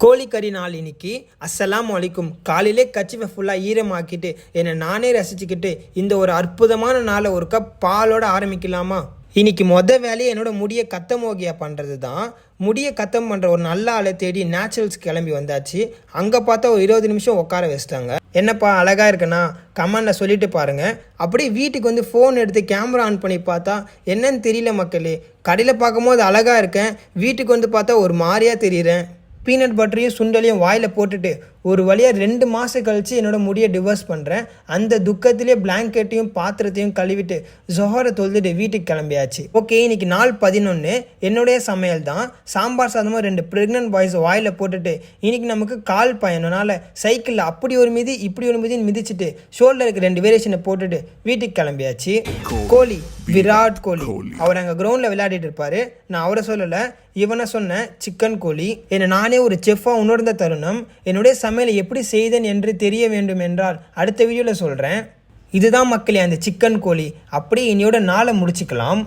கோழிக்கறி நாள் இன்னைக்கு. அஸ்ஸலாமு அலைக்கும். காலையிலே கச்சிவை ஃபுல்லாக ஈரமாக்கிட்டு என்னை நானே ரசிச்சுக்கிட்டு இந்த ஒரு அற்புதமான நாளை ஒரு கப் பாலோட ஆரம்பிக்கலாமா? இன்னைக்கு வேலையை என்னோட முடியை கத்தமோகியா பண்ணுறது தான். முடியை கத்தம் பண்ணுற ஒரு நல்ல ஆளை தேடி நேச்சுரல்ஸ் கிளம்பி வந்தாச்சு. அங்கே பார்த்தா ஒரு 20 நிமிஷம் உட்கார வச்சிட்டாங்க. என்னப்பா அழகா இருக்குண்ணா கமெண்ட்ல சொல்லிட்டு பாருங்க. அப்படியே வீட்டுக்கு வந்து ஃபோன் எடுத்து கேமரா ஆன் பண்ணி பார்த்தா என்னன்னு தெரியல மக்களே. கடையில் பார்க்கும்போது அழகா இருக்கேன், வீட்டுக்கு வந்து பார்த்தா ஒரு மாதிரியா தெரியுறேன். பீனட் பட்டரையும் சுண்டலையும் வாயில் போட்டுட்டு ஒரு வழியாக 2 மாதம் கழித்து என்னோடய முடியை டிவோர்ஸ் பண்ணுறேன். அந்த துக்கத்திலே பிளாங்கெட்டையும் பாத்திரத்தையும் கழுவிட்டு ஜொஹரை தொழுதுட்டு வீட்டுக்கு கிளம்பியாச்சு. ஓகே, இன்னைக்கு நாள் 11. என்னுடைய சமையல் தான். சாம்பார் சாதமாக 2 ப்ரெக்னென்ட் பாய்ஸ் வாயில் போட்டுட்டு இன்னைக்கு நமக்கு கால் பயணனால சைக்கிளில் அப்படி ஒரு மிதி இப்படி ஒரு மிதின்னு மிதிச்சுட்டு ஷோல்டருக்கு 2 வேரியேஷனை போட்டுட்டு வீட்டுக்கு கிளம்பியாச்சு. கோலி, விராட் கோலி, அவர் அங்கே கிரவுண்டில் விளையாடிட்டு இருப்பார். நான் அவரை சொல்லலை, இவனை சொன்ன சிக்கன் கோலி. என்னை நானே ஒரு செஃப்பாக உணர்ந்த தருணம். என்னுடைய சமையலை எப்படி செய்தேன் என்று தெரிய வேண்டும் என்றால் அடுத்த வீடியோவில் சொல்கிறேன். இதுதான் மக்களே அந்த சிக்கன் கோழி. அப்படியே இன்னையோட நாளை முடிச்சுக்கலாம்.